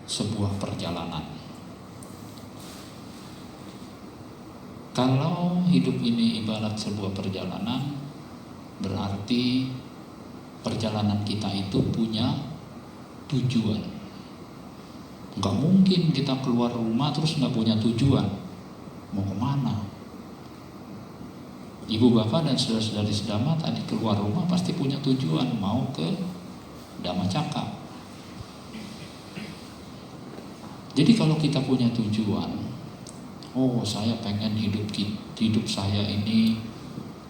sebuah perjalanan. Kalau hidup ini ibarat sebuah perjalanan, berarti perjalanan kita itu punya tujuan. Nggak mungkin kita keluar rumah terus nggak punya tujuan. Mau kemana? Ibu bapak dan saudara-saudari sedama tadi keluar rumah pasti punya tujuan, mau ke Dhamacakka. Jadi kalau kita punya tujuan, oh saya pengen hidup saya ini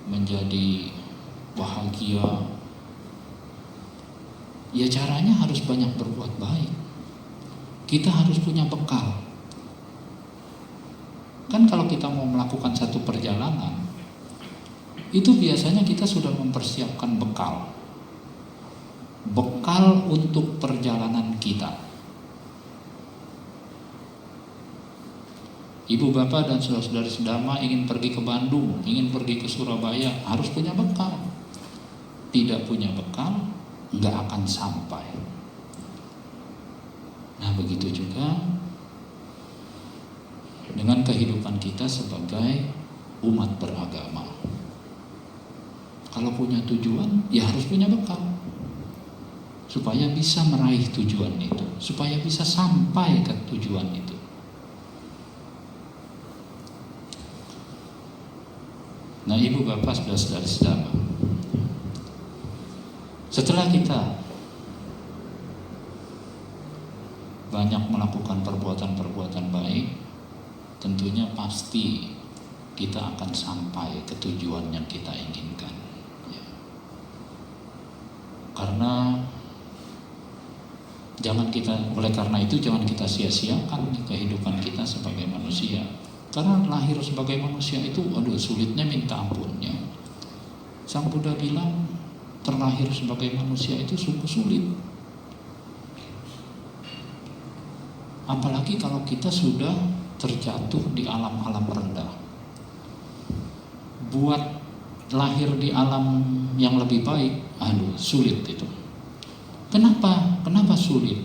menjadi bahagia, ya caranya harus banyak berbuat baik. Kita harus punya bekal. Kan kalau kita mau melakukan satu perjalanan, itu biasanya kita sudah mempersiapkan bekal. Bekal untuk perjalanan kita. Ibu bapak dan saudara-saudari sedama ingin pergi ke Bandung, ingin pergi ke Surabaya, harus punya bekal. Tidak punya bekal, nggak akan sampai. Nah begitu juga dengan kehidupan kita sebagai umat beragama. Kalau punya tujuan, ya harus punya bekal. Supaya bisa meraih tujuan itu, supaya bisa sampai ke tujuan itu. Nah ibu bapak saudara-saudari sedama, setelah kita banyak melakukan perbuatan-perbuatan baik, tentunya pasti kita akan sampai ke tujuan yang kita inginkan. Karena oleh karena itu jangan kita sia-siakan kehidupan kita sebagai manusia. Karena lahir sebagai manusia itu sulitnya minta ampunnya. Sang Buddha bilang terlahir sebagai manusia itu sungguh sulit. Apalagi kalau kita sudah terjatuh di alam-alam rendah. Buat lahir di alam yang lebih baik, sulit itu. Kenapa sulit?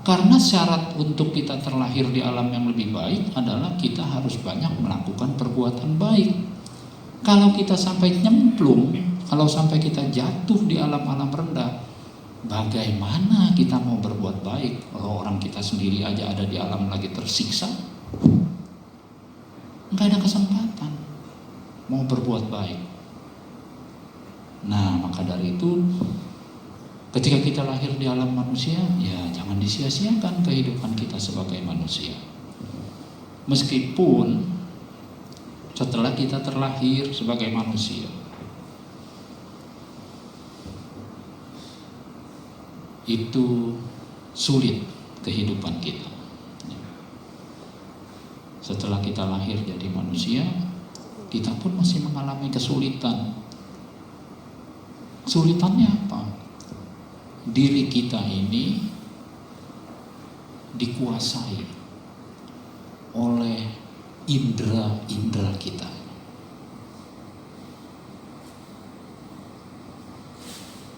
Karena syarat untuk kita terlahir di alam yang lebih baik adalah kita harus banyak melakukan perbuatan baik. Kalau kita sampai nyemplung, kalau sampai kita jatuh di alam-alam rendah, bagaimana kita mau berbuat baik kalau orang kita sendiri aja ada di alam lagi tersiksa? Nggak ada kesempatan mau berbuat baik. Nah maka dari itu, ketika kita lahir di alam manusia, ya jangan disia-siakan kehidupan kita sebagai manusia. Meskipun setelah kita terlahir sebagai manusia, itu sulit kehidupan kita. Setelah kita lahir jadi manusia, kita pun masih mengalami kesulitan. Kesulitannya apa? Diri kita ini dikuasai oleh indera-indera kita.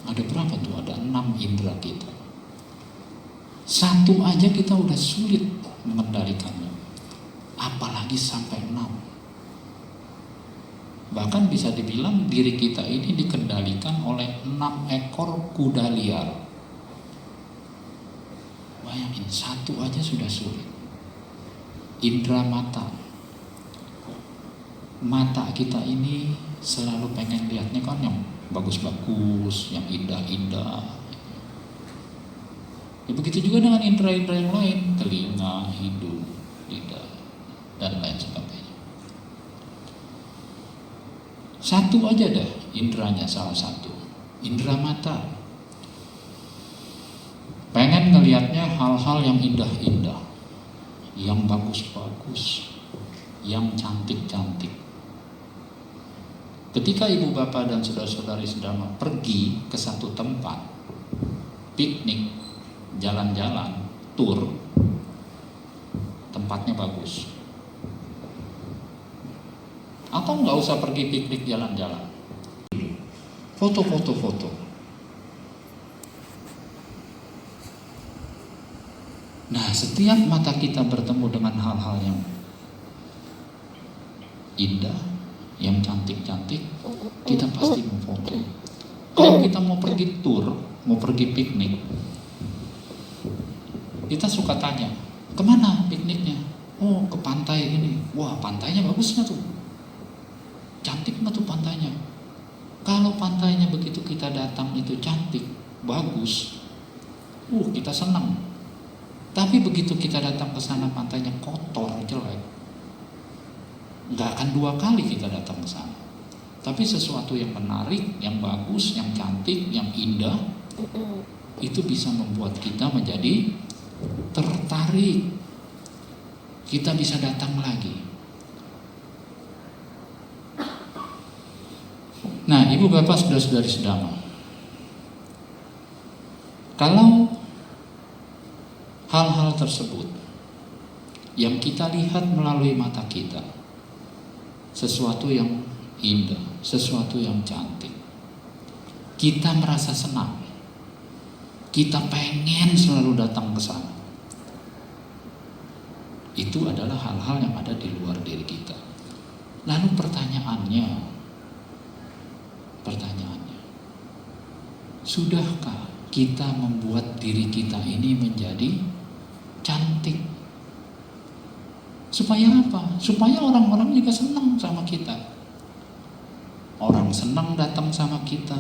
Ada berapa tuh? Ada 6 indera kita. Satu aja kita udah sulit mengendalikannya, apalagi sampai 6. Bahkan bisa dibilang diri kita ini dikendalikan oleh 6 ekor kuda liar. Bayangin, satu aja sudah sulit. Indra mata. Mata kita ini selalu pengen lihatnya kan yang bagus-bagus, yang indah-indah. Ya, begitu juga dengan indera-indera yang lain, telinga, hidung, lidah, dan lain sebagainya. Satu aja dah inderanya, salah satu indera mata. Pengen ngelihatnya hal-hal yang indah-indah, yang bagus-bagus, yang cantik-cantik. Ketika ibu bapak dan saudara-saudari sedama pergi ke satu tempat, piknik, jalan-jalan, tur, tempatnya bagus. Atau nggak usah pergi piknik jalan-jalan, foto. Nah, setiap mata kita bertemu dengan hal-hal yang indah, yang cantik-cantik, kita pasti mau foto. Kalau kita mau pergi tour, mau pergi piknik, kita suka tanya, kemana pikniknya? Oh, ke pantai ini. Wah, pantainya bagus nggak tuh? Cantik nggak tuh pantainya? Kalau pantainya begitu kita datang itu cantik, bagus, kita senang. Tapi begitu kita datang ke sana pantainya kotor, jelek, nggak akan 2 kali kita datang ke sana. Tapi sesuatu yang menarik, yang bagus, yang cantik, yang indah, itu bisa membuat kita menjadi tertarik. Kita bisa datang lagi. Nah, Ibu Bapak saudara-saudari sedama, kalau hal-hal tersebut yang kita lihat melalui mata kita, sesuatu yang indah, sesuatu yang cantik, kita merasa senang, kita pengen selalu datang ke sana. Itu adalah hal-hal yang ada di luar diri kita. Lalu pertanyaannya, sudahkah kita membuat diri kita ini menjadi cantik? Supaya apa? Supaya orang-orang juga senang sama kita. Orang senang datang sama kita.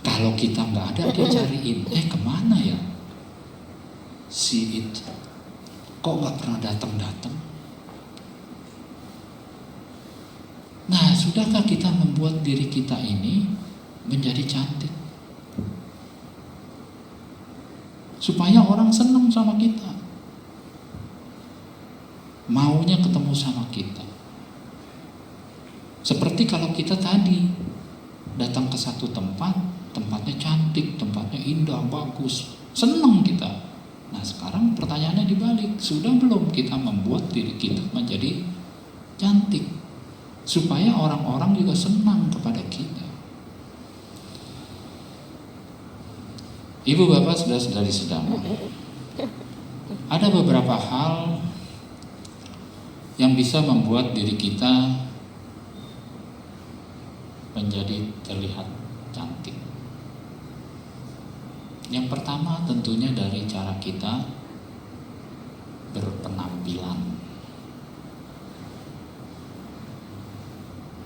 Kalau kita nggak ada, dia cariin, kemana ya si itu? Kok nggak pernah datang-datang? Nah, sudahkah kita membuat diri kita ini menjadi cantik? Supaya orang senang sama kita, maunya ketemu sama kita. Seperti kalau kita tadi datang ke satu tempat, tempatnya cantik, tempatnya indah, bagus, senang kita. Nah, sekarang pertanyaannya dibalik, sudah belum kita membuat diri kita menjadi cantik supaya orang-orang juga senang kepada kita? Ibu Bapak saudara-saudari sedama, ada beberapa hal yang bisa membuat diri kita menjadi terlihat cantik. Yang pertama tentunya dari cara kita berpenampilan.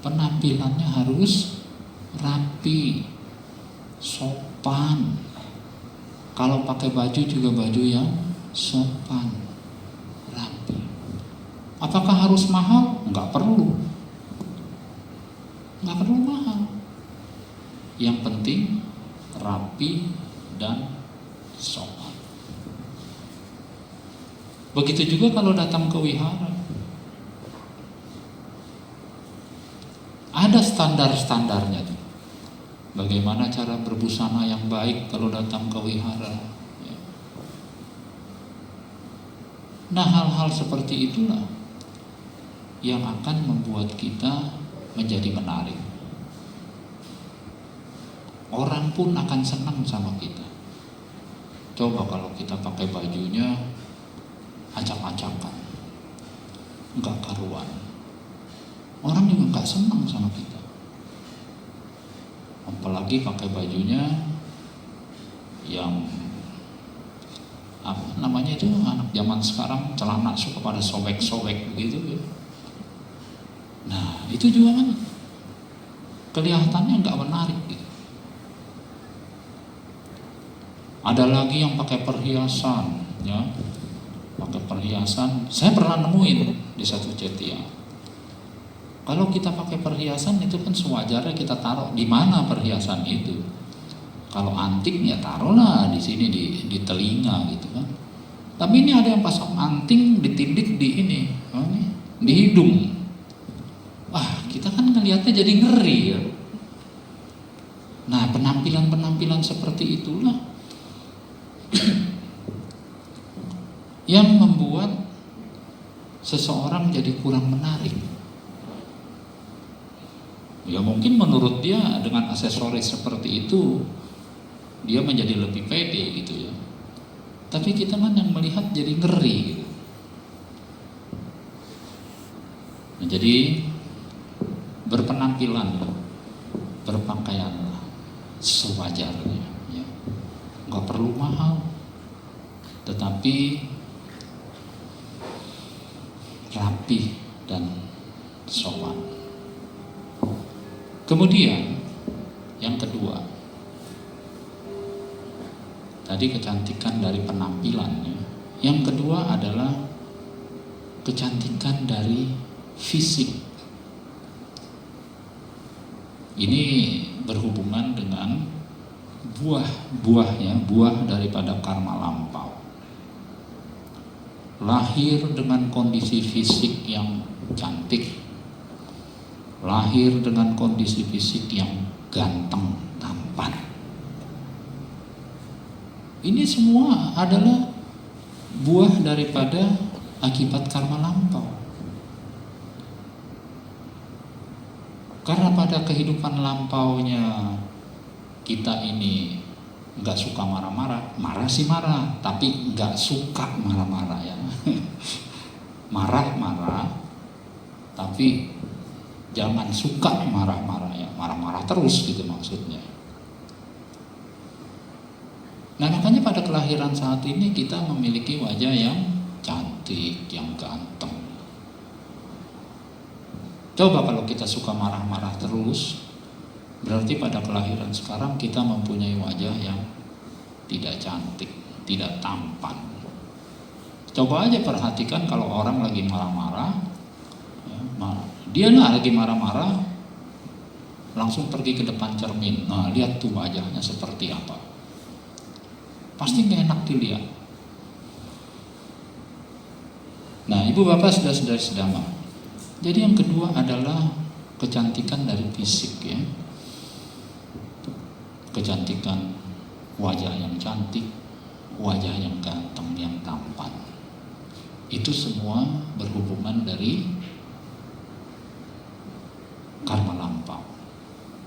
Penampilannya harus rapi, sopan. Kalau pakai baju juga baju yang sopan, rapi. Apakah harus mahal? Enggak perlu. Enggak perlu mahal. Yang penting rapi dan sopan. Begitu juga kalau datang ke wihara. Ada standar-standarnya tuh. Bagaimana cara berbusana yang baik kalau datang ke wihara. Nah, hal-hal seperti itulah yang akan membuat kita menjadi menarik. Orang pun akan senang sama kita. Coba kalau kita pakai bajunya acak-acakan, enggak karuan, orang juga enggak senang sama kita. Apalagi pakai bajunya yang apa namanya itu, anak zaman sekarang celana suka pada sobek-sobek begitu ya. Nah, itu juga kan kelihatannya enggak menarik gitu. Ada lagi yang pakai perhiasan, ya, pakai perhiasan. Saya pernah nemuin di satu cetia. Kalau kita pakai perhiasan itu kan sewajarnya kita taruh di mana perhiasan itu. Kalau anting ya taruhlah di sini di telinga gitu kan. Tapi ini ada yang pasang anting ditindik di ini, di hidung. Wah, kita kan ngelihatnya jadi ngeri ya. Nah, penampilan-penampilan seperti itulah yang membuat seseorang jadi kurang menarik. Ya mungkin menurut dia dengan aksesoris seperti itu dia menjadi lebih pede gitu ya. Tapi kita kan yang melihat jadi ngeri gitu. Nah, jadi berpenampilan, berpakaianlah sewajarnya, ya. Nggak perlu mahal, tetapi rapi dan sopan. Kemudian yang kedua, tadi kecantikan dari penampilannya. Yang kedua adalah kecantikan dari fisik. Ini berhubungan dengan buah daripada karma lampau. Lahir dengan kondisi fisik yang cantik, lahir dengan kondisi fisik yang ganteng, tampan. Ini semua adalah buah daripada akibat karma lampau. Karena pada kehidupan lampaunya kita ini nggak suka marah-marah, marah sih marah, tapi nggak suka marah-marah ya. Marah-marah, tapi jangan suka marah-marah ya, marah-marah terus gitu maksudnya. Nah makanya pada kelahiran saat ini kita memiliki wajah yang cantik, yang ganteng. Coba kalau kita suka marah-marah terus, berarti pada kelahiran sekarang kita mempunyai wajah yang tidak cantik, tidak tampan. Coba aja perhatikan kalau orang lagi marah-marah, ya, dia lagi marah-marah, langsung pergi ke depan cermin. Nah, lihat tuh wajahnya seperti apa. Pasti gak enak dilihat. Nah, ibu bapak saudara-saudari sedama. Jadi yang kedua adalah kecantikan dari fisik ya. Kecantikan wajah yang cantik, wajah yang ganteng, yang tampan. Itu semua berhubungan dari karma lampau.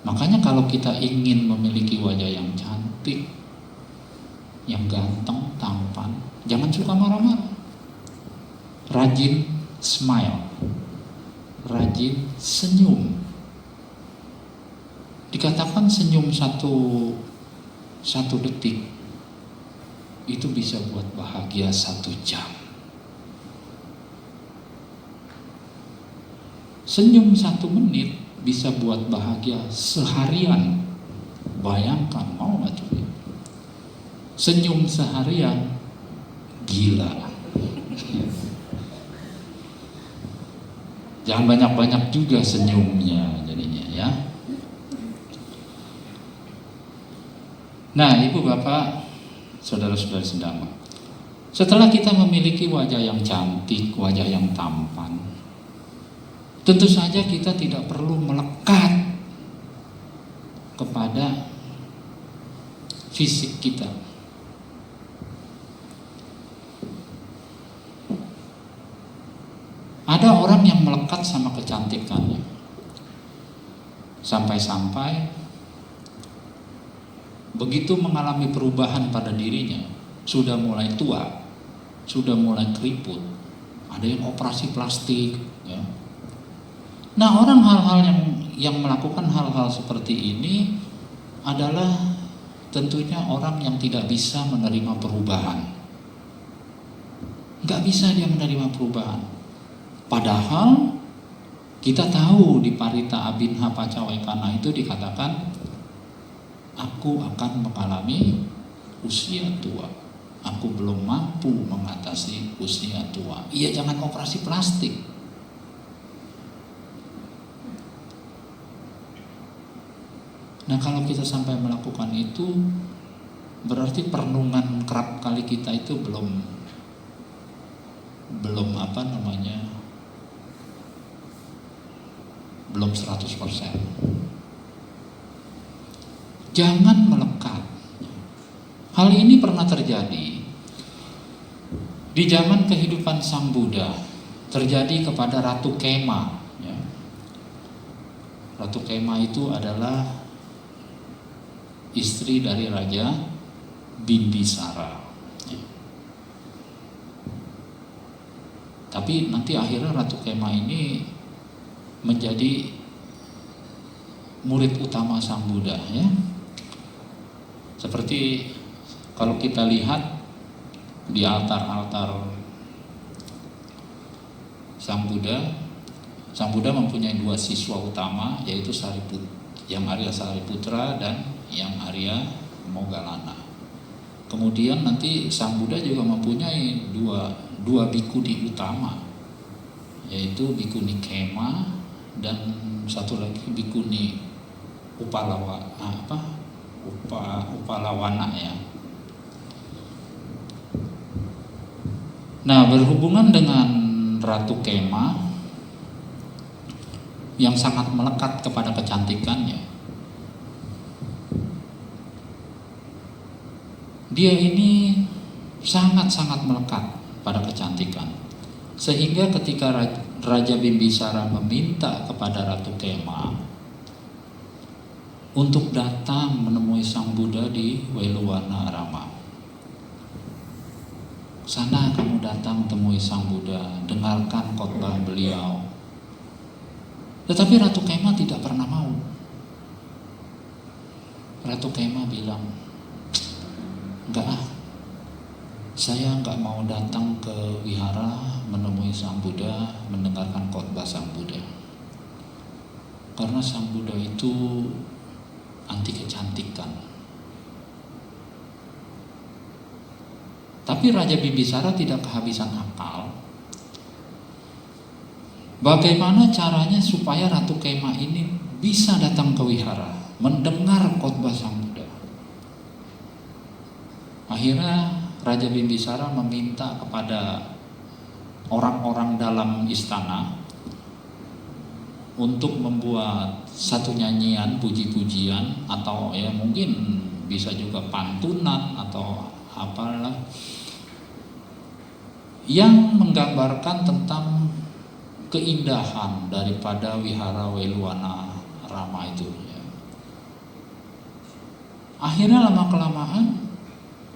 Makanya kalau kita ingin memiliki wajah yang cantik, yang ganteng, tampan, jangan suka marah-marah. Rajin smile, rajin senyum. Dikatakan senyum satu detik itu bisa buat bahagia 1 jam. Senyum 1 menit bisa buat bahagia seharian. Bayangkan, mau gak tuh? Senyum seharian, gila. Jangan banyak-banyak juga senyumnya jadinya ya. Nah, ibu bapak, saudara-saudari sedama, setelah kita memiliki wajah yang cantik, wajah yang tampan, tentu saja kita tidak perlu melekat kepada fisik kita. Ada orang yang melekat sama kecantikannya, sampai-sampai begitu mengalami perubahan pada dirinya, sudah mulai tua, sudah mulai keriput, ada yang operasi plastik ya. Nah, orang yang melakukan hal-hal seperti ini adalah tentunya orang yang tidak bisa menerima perubahan. Nggak bisa dia menerima perubahan. Padahal kita tahu di Parita Abinha Pacawekana itu dikatakan, aku akan mengalami usia tua. Aku belum mampu mengatasi usia tua. Iya, jangan operasi plastik. Nah, kalau kita sampai melakukan itu, berarti perenungan kerap kali kita itu belum belum 100%. Jangan melekat. Hal ini pernah terjadi di zaman kehidupan Sang Buddha, terjadi kepada Ratu Kema ya. Ratu Kema itu adalah istri dari Raja Bimbisara ya. Tapi nanti akhirnya Ratu Kema ini menjadi murid utama Sang Buddha, ya. Seperti kalau kita lihat di altar-altar Sang Buddha mempunyai dua siswa utama, yaitu yang Arya Sariputra dan yang Arya Moggallana. Kemudian nanti Sang Buddha juga mempunyai dua bikuni utama, yaitu bikuni Kema dan satu lagi bikuni Upalawana, ya. Nah, berhubungan dengan Ratu Kema yang sangat melekat kepada kecantikannya, dia ini sangat-sangat melekat pada kecantikan, sehingga ketika Raja Bimbisara meminta kepada Ratu Kema untuk datang menemui Sang Buddha di Weluwana Arama, sana kamu datang temui Sang Buddha, dengarkan khotbah beliau. Tetapi Ratu Kema tidak pernah mau. Ratu Kema bilang, enggak, saya enggak mau datang ke wihara menemui Sang Buddha, mendengarkan khotbah Sang Buddha. Karena Sang Buddha itu anti kecantikan. Tapi Raja Bimbisara tidak kehabisan akal. Bagaimana caranya supaya Ratu Kema ini bisa datang ke wihara, mendengar khotbah Sang Buddha? Akhirnya Raja Bimbisara meminta kepada orang-orang dalam istana untuk membuat satu nyanyian puji-pujian, atau ya mungkin bisa juga pantunan atau apalah, yang menggambarkan tentang keindahan daripada wihara Weluwana Rama itu, ya. Akhirnya lama-kelamaan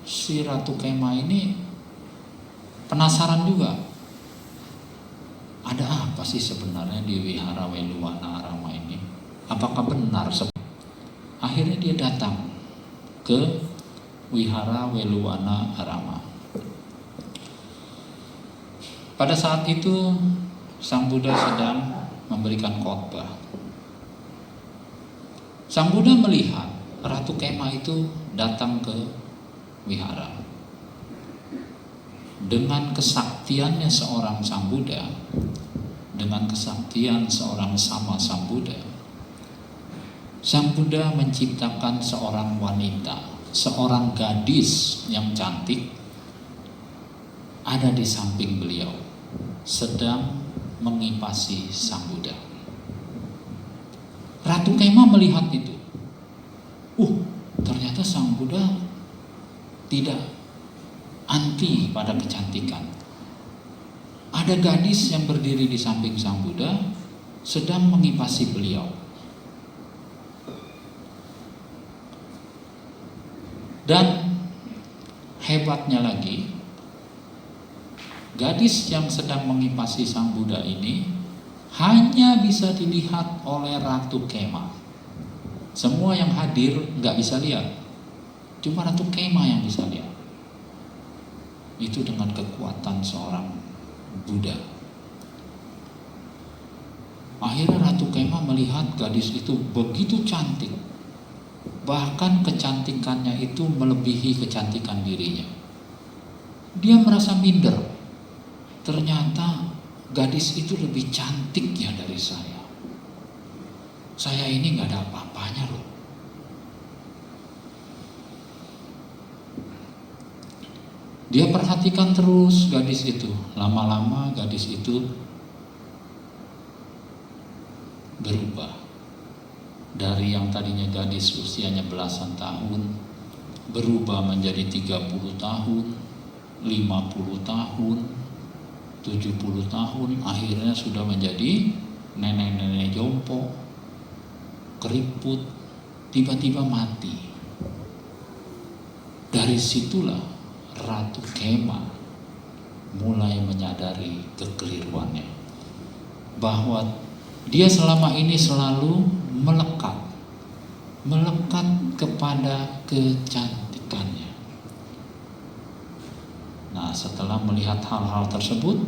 si Ratu Kema ini penasaran juga, ada apa sih sebenarnya di wihara Weluwana Arama ini? Apakah benar? Akhirnya dia datang ke wihara Weluwana Arama. Pada saat itu Sang Buddha sedang memberikan khotbah. Sang Buddha melihat Ratu Kema itu datang ke wihara. Dengan kesaktiannya seorang Sang Buddha, dengan kesaktian seorang sama Sang Buddha, Sang Buddha menciptakan seorang wanita, seorang gadis yang cantik ada di samping beliau, sedang mengipasi Sang Buddha. Ratu Kema melihat itu. Ternyata Sang Buddha tidak anti pada kecantikan. Ada gadis yang berdiri di samping Sang Buddha sedang mengipasi beliau. Dan hebatnya lagi, gadis yang sedang mengipasi Sang Buddha ini hanya bisa dilihat oleh Ratu Kema. Semua yang hadir nggak bisa lihat, cuma Ratu Kema yang bisa lihat. Itu dengan kekuatan seorang Buddha. Akhirnya Ratu Kema melihat gadis itu begitu cantik, bahkan kecantikannya itu melebihi kecantikan dirinya. Dia merasa minder. Ternyata gadis itu lebih cantik ya dari saya. Saya ini gak ada apa-apanya loh. Dia perhatikan terus gadis itu. Lama-lama gadis itu berubah. Dari yang tadinya gadis usianya belasan tahun, berubah menjadi 30 tahun, 50 tahun, 70 tahun, akhirnya sudah menjadi nenek-nenek jompo, keriput, tiba-tiba mati. Dari situlah Ratu Kema mulai menyadari kekeliruannya, bahwa dia selama ini selalu melekat kepada kecantikannya. Nah, setelah melihat hal-hal tersebut,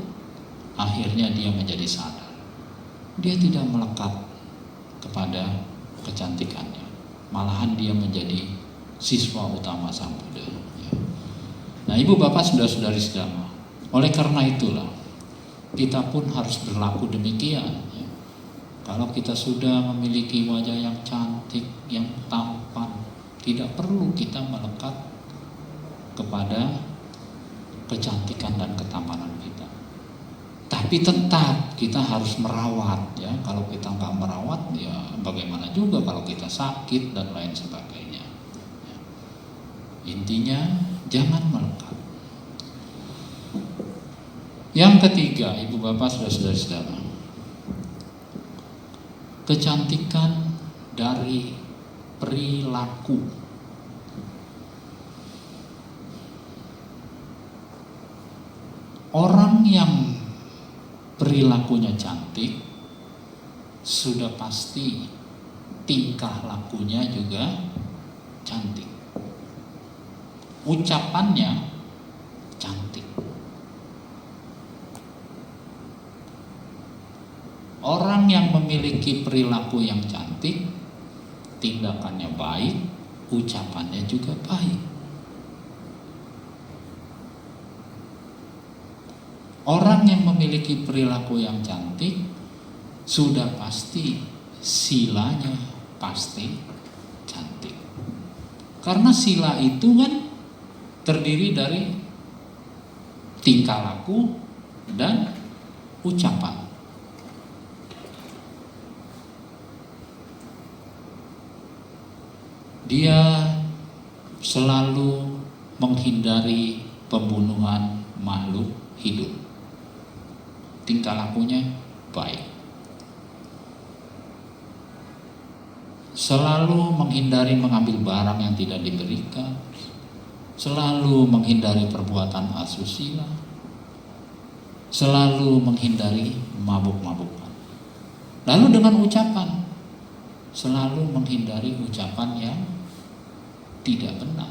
akhirnya dia menjadi sadar. Dia tidak melekat kepada kecantikannya, malahan dia menjadi siswa utama Sang Buddha. Nah, ibu bapak, saudara-saudari sedama, oleh karena itulah kita pun harus berlaku demikian. Kalau kita sudah memiliki wajah yang cantik, yang tampan, tidak perlu kita melekat kepada kecantikan dan ketampanan kita. Tapi tetap kita harus merawat, ya. Kalau kita nggak merawat, ya bagaimana juga kalau kita sakit dan lain sebagainya. Intinya jangan melekat. Yang ketiga, ibu bapak, saudara-saudari sedama, kecantikan dari perilaku. Orang yang perilakunya cantik, sudah pasti tingkah lakunya juga cantik. Ucapannya cantik. Orang yang memiliki perilaku yang cantik, tindakannya baik, ucapannya juga baik. Orang yang memiliki perilaku yang cantik, sudah pasti silanya pasti cantik. Karena sila itu kan terdiri dari tingkah laku dan ucapan. Dia selalu menghindari pembunuhan makhluk hidup. Tingkah lakunya baik. Selalu menghindari mengambil barang yang tidak diberikan. Selalu menghindari perbuatan asusila. Selalu menghindari mabuk-mabukan. Lalu dengan ucapan, selalu menghindari ucapan yang tidak benar.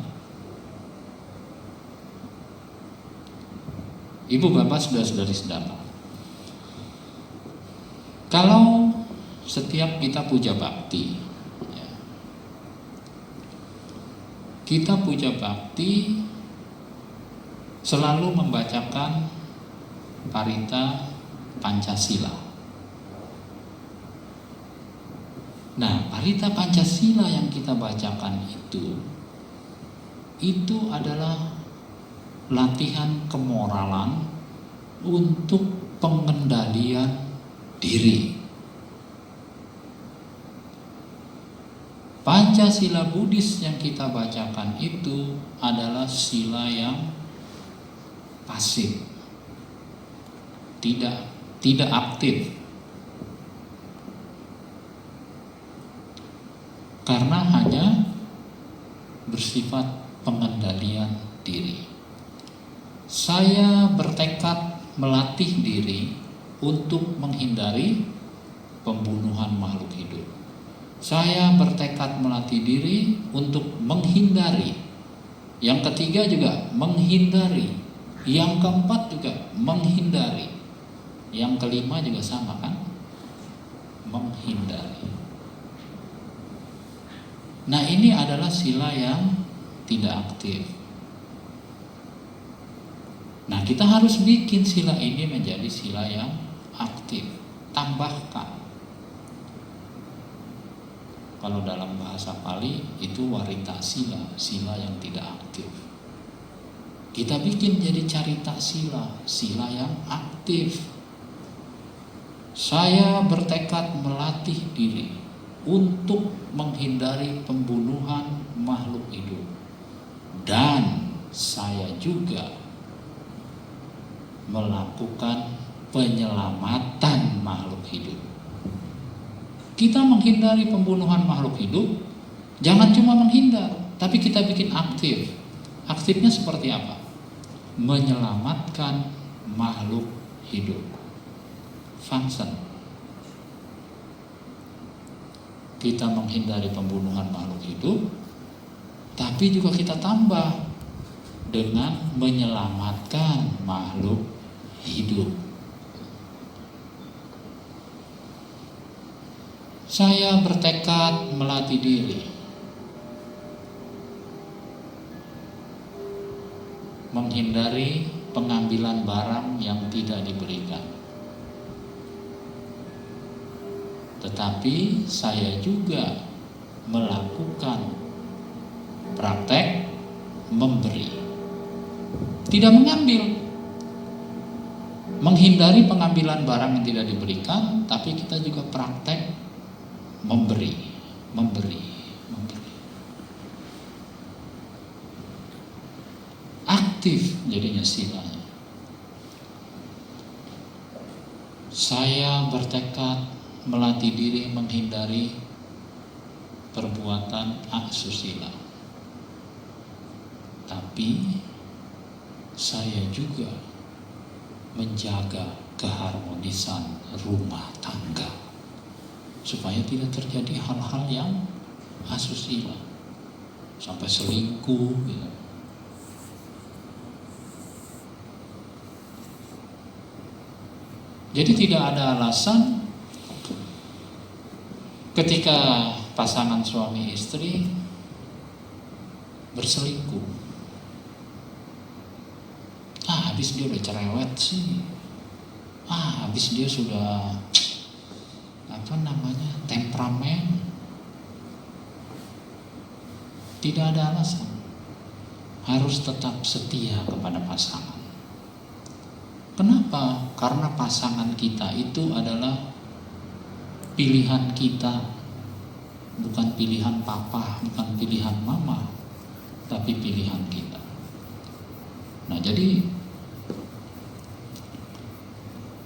Ibu bapak, saudara-saudari sedama, kalau setiap kita puja bakti, ya, kita puja bakti selalu membacakan Parita Pancasila. Nah, Parita Pancasila yang kita bacakan itu adalah latihan kemoralan untuk pengendalian diri. Pancasila Buddhis yang kita bacakan itu adalah sila yang pasif, tidak aktif, karena hanya bersifat pengendalian diri. Saya bertekad melatih diri untuk menghindari pembunuhan makhluk hidup. Saya bertekad melatih diri untuk menghindari. Yang ketiga juga menghindari. Yang keempat juga menghindari. Yang kelima juga sama kan? Menghindari. Nah, ini adalah sila yang tidak aktif. Nah, kita harus bikin sila ini menjadi sila yang aktif. Tambahkan. Kalau dalam bahasa Pali itu warita sila, sila yang tidak aktif. Kita bikin jadi carita sila, sila yang aktif. Saya bertekad melatih diri untuk menghindari pembunuhan makhluk hidup. Dan saya juga melakukan penyelamatan makhluk hidup. Kita menghindari pembunuhan makhluk hidup, jangan cuma menghindar, tapi kita bikin aktif. Aktifnya seperti apa? Menyelamatkan makhluk hidup. Function. Kita menghindari pembunuhan makhluk hidup, tapi juga kita tambah dengan menyelamatkan makhluk hidup. Saya bertekad melatih diri menghindari pengambilan barang yang tidak diberikan. Tetapi saya juga melakukan praktek memberi, tidak mengambil. Menghindari pengambilan barang yang tidak diberikan, tapi kita juga praktek memberi. Aktif jadinya silanya. Saya bertekad melatih diri menghindari perbuatan asusila. Tapi saya juga menjaga keharmonisan rumah tangga supaya tidak terjadi hal-hal yang asusila sampai selingkuh gitu. Jadi tidak ada alasan ketika pasangan suami istri berselingkuh. Habis dia udah cerewet sih. Habis dia sudah temperamen. Tidak ada alasan. Harus tetap setia kepada pasangan. Kenapa? Karena pasangan kita itu adalah pilihan kita, bukan pilihan papa, bukan pilihan mama, tapi pilihan kita. Nah, jadi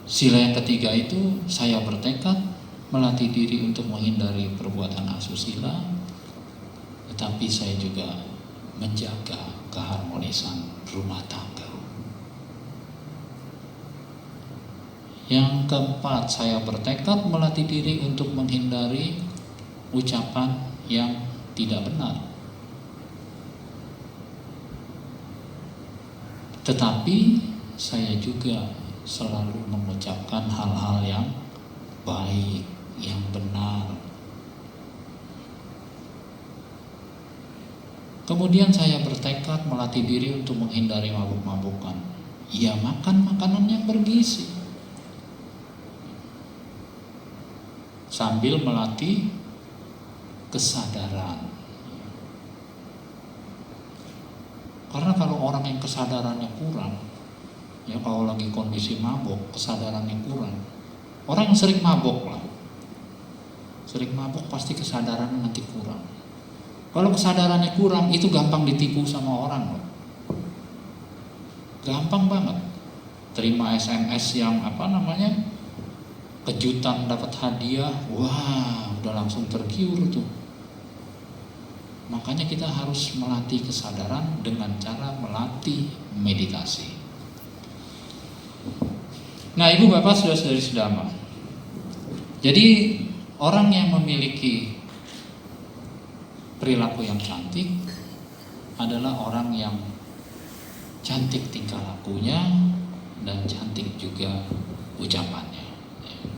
sila yang ketiga itu saya bertekad melatih diri untuk menghindari perbuatan asusila, tetapi saya juga menjaga keharmonisan rumah tangga. Yang keempat, saya bertekad melatih diri untuk menghindari ucapan yang tidak benar. Tetapi saya juga selalu mengucapkan hal-hal yang baik, yang benar. Kemudian saya bertekad melatih diri untuk menghindari mabuk-mabukan. Ya, makan makanan yang bergizi. Sambil melatih kesadaran. Karena kalau orang yang kesadarannya kurang, ya kalau lagi kondisi mabuk, kesadarannya kurang. Orang yang sering mabuk lah, sering mabuk pasti kesadarannya nanti kurang. Kalau kesadarannya kurang, itu gampang ditipu sama orang loh. Gampang banget. Terima SMS yang kejutan dapat hadiah, wah udah langsung tergiur tuh. Makanya kita harus melatih kesadaran dengan cara melatih meditasi. Nah, ibu bapak saudara-saudari sedama, jadi orang yang memiliki perilaku yang cantik adalah orang yang cantik tingkah lakunya dan cantik juga ucapannya.